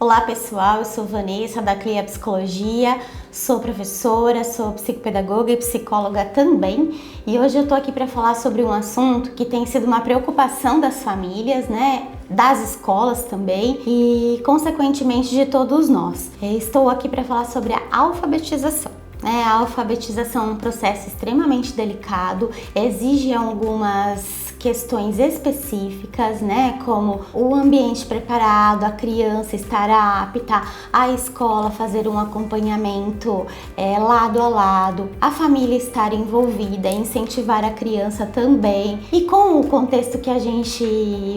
Olá pessoal, eu sou Vanessa da CLIA Psicologia, sou professora, sou psicopedagoga e psicóloga também, e hoje eu tô aqui para falar sobre um assunto que tem sido uma preocupação das famílias, né, das escolas também e consequentemente de todos nós. Estou aqui para falar sobre a alfabetização. A alfabetização é um processo extremamente delicado, exige algumas questões específicas, né, como o ambiente preparado, a criança estar apta, a escola fazer um acompanhamento lado a lado, a família estar envolvida, incentivar a criança também. E com o contexto que a gente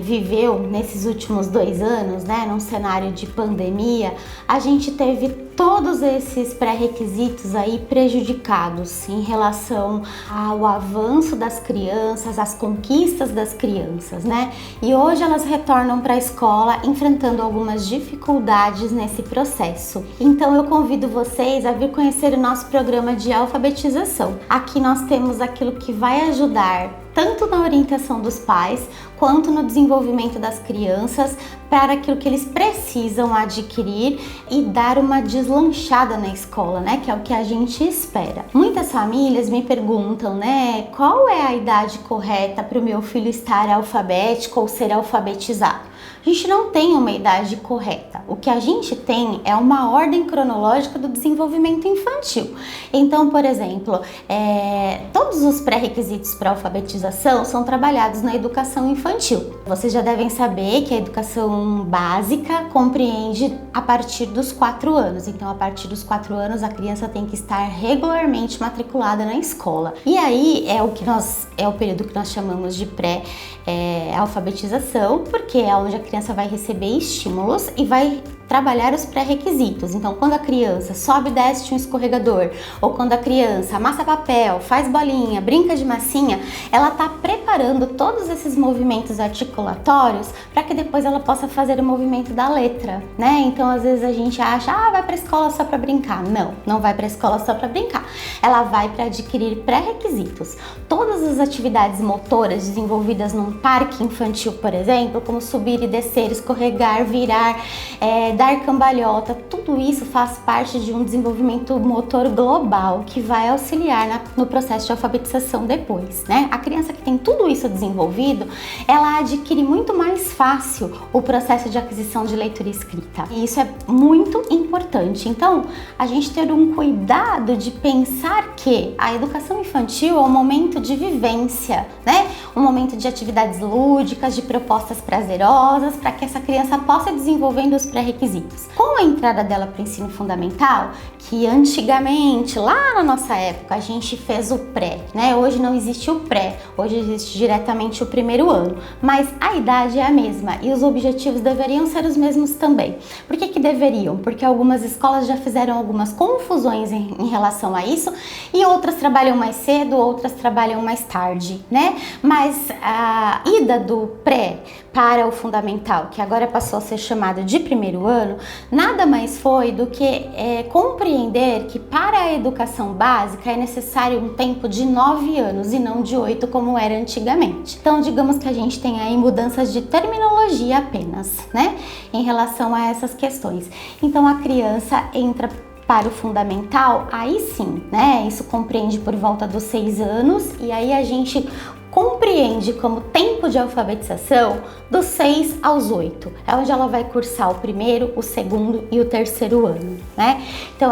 viveu nesses últimos 2 anos, né, num cenário de pandemia, a gente teve todos esses pré-requisitos aí prejudicados em relação ao avanço das crianças, às conquistas das crianças, né? E hoje elas retornam para a escola enfrentando algumas dificuldades nesse processo. Então eu convido vocês a vir conhecer o nosso programa de alfabetização. Aqui nós temos aquilo que vai ajudar tanto na orientação dos pais, quanto no desenvolvimento das crianças, para aquilo que eles precisam adquirir e dar uma deslanchada na escola, né? Que é o que a gente espera. Muitas famílias me perguntam, né? Qual é a idade correta para o meu filho estar alfabético ou ser alfabetizado? A gente não tem uma idade correta. O que a gente tem é uma ordem cronológica do desenvolvimento infantil. Então, por exemplo, todos os pré-requisitos para alfabetização são trabalhados na educação infantil. Vocês já devem saber que a educação básica compreende a partir dos 4 anos. Então, a partir dos 4 anos, a criança tem que estar regularmente matriculada na escola. E aí é o período que nós chamamos de pré-alfabetização, porque é onde a criança vai receber estímulos e vai trabalhar os pré-requisitos. Então, quando a criança sobe e desce de um escorregador, ou quando a criança amassa papel, faz bolinha, brinca de massinha, ela está preparando todos esses movimentos articulatórios para que depois ela possa fazer o movimento da letra, né? Então, às vezes a gente acha, vai para a escola só para brincar. Não, não vai para a escola só para brincar. Ela vai para adquirir pré-requisitos. Todas as atividades motoras desenvolvidas num parque infantil, por exemplo, como subir e descer, escorregar, virar, dar cambalhota, tudo isso faz parte de um desenvolvimento motor global que vai auxiliar no processo de alfabetização depois, né? A criança que tem tudo isso desenvolvido, ela adquire muito mais fácil o processo de aquisição de leitura e escrita. E isso é muito importante. Então, a gente ter um cuidado de pensar que a educação infantil é um momento de vivência, né? Um momento de atividades lúdicas, de propostas prazerosas, para que essa criança possa desenvolvendo os pré-requisitos. Com a entrada dela para o ensino fundamental, que antigamente, lá na nossa época, a gente fez o pré, né? Hoje não existe o pré, hoje existe diretamente o primeiro ano, mas a idade é a mesma e os objetivos deveriam ser os mesmos também. Por que deveriam? Porque algumas escolas já fizeram algumas confusões em relação a isso e outras trabalham mais cedo, outras trabalham mais tarde, né? Mas a ida do pré para o fundamental, que agora passou a ser chamado de primeiro ano, nada mais foi do que compreender que para a educação básica é necessário um tempo de 9 anos e não de 8 como era antigamente. Então, digamos que a gente tem aí mudanças de terminologia apenas, né, em relação a essas questões. Então, a criança entra para o fundamental, aí sim, né, isso compreende por volta dos 6 anos e aí a gente compreende como tempo de alfabetização dos 6 aos 8. É onde ela vai cursar o primeiro, o segundo e o terceiro ano, né? Então,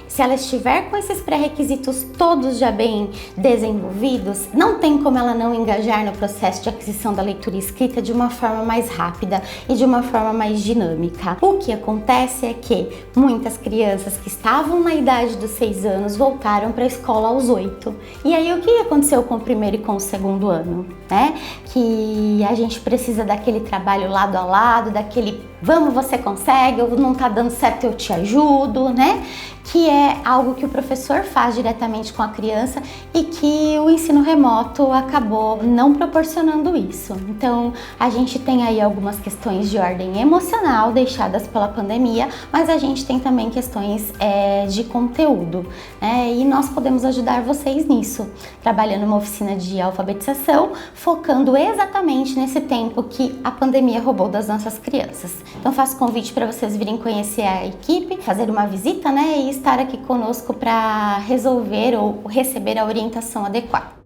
se ela estiver com esses pré-requisitos todos já bem desenvolvidos, não tem como ela não engajar no processo de aquisição da leitura e escrita de uma forma mais rápida e de uma forma mais dinâmica. O que acontece é que muitas crianças que estavam na idade dos 6 anos voltaram para a escola aos 8. E aí, o que aconteceu com o primeiro e com o segundo ano, né? Que a gente precisa daquele trabalho lado a lado, daquele vamos, você consegue, ou não tá dando certo, eu te ajudo, né? Que é algo que o professor faz diretamente com a criança e que o ensino remoto acabou não proporcionando isso. Então, a gente tem aí algumas questões de ordem emocional deixadas pela pandemia, mas a gente tem também questões de conteúdo, né? E nós podemos ajudar vocês nisso, trabalhando uma oficina de alfabetização, focando exatamente nesse tempo que a pandemia roubou das nossas crianças. Então faço convite para vocês virem conhecer a equipe, fazer uma visita, né, e estar aqui conosco para resolver ou receber a orientação adequada.